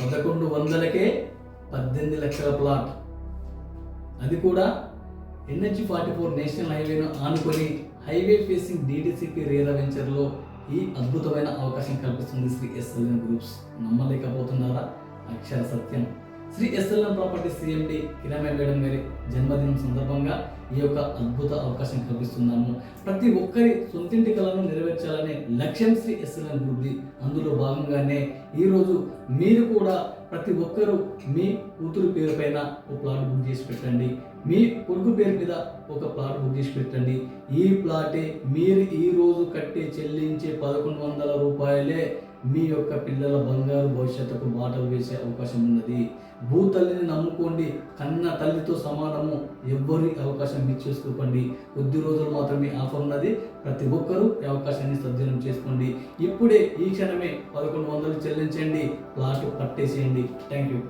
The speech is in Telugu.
1100కే 18 లక్షల ప్లాట్, అది కూడా NH-44 నేషనల్ హైవేను ఆనుకొని హైవే ఫేసింగ్ DTCP రేరా వెంచర్లో ఈ అద్భుతమైన అవకాశం కల్పిస్తుంది శ్రీ SLN గ్రూప్స్. నమ్మలేకపోతున్నారా? అక్షర సత్యం. Shri SLN property CMD Kiran madam గారి జన్మదినం సందర్భంగా ఈ యొక్క అద్భుత అవకాశం కల్పిస్తున్నాము. ప్రతి ఒక్కరి సొంతింటి కలను నెరవేర్చాలనే లక్ష్యం శ్రీ SLN గ్రూప్ది. అందులో భాగంగానే ఈరోజు మీరు కూడా ప్రతి ఒక్కరూ మీ కూతురు పేరు పైన ఒక ప్లాట్ బుక్ చేసి పెట్టండి, మీ కొడుకు పేరు మీద ఒక ప్లాట్ బుక్ చేసి పెట్టండి. ఈ ప్లాటే మీరు ఈరోజు చెల్లించే 1100 రూపాయలే మీ యొక్క పిల్లల బంగారు భవిష్యత్తుకు బాటలు వేసే అవకాశం ఉన్నది. భూతల్లిని నమ్ముకోండి, కన్న తల్లితో సమానము. ఎవ్వరి అవకాశం మిస్ చేసుకోకండి. కొద్ది రోజులు మాత్రమే ఆఫర్ ఉన్నది. ప్రతి ఒక్కరూ ఈ అవకాశాన్ని సద్వినియోగం చేసుకోండి. ఇప్పుడే ఈ క్షణమే 1100 చెల్లించండి, ప్లాట్ పట్టేసేయండి. Thank you.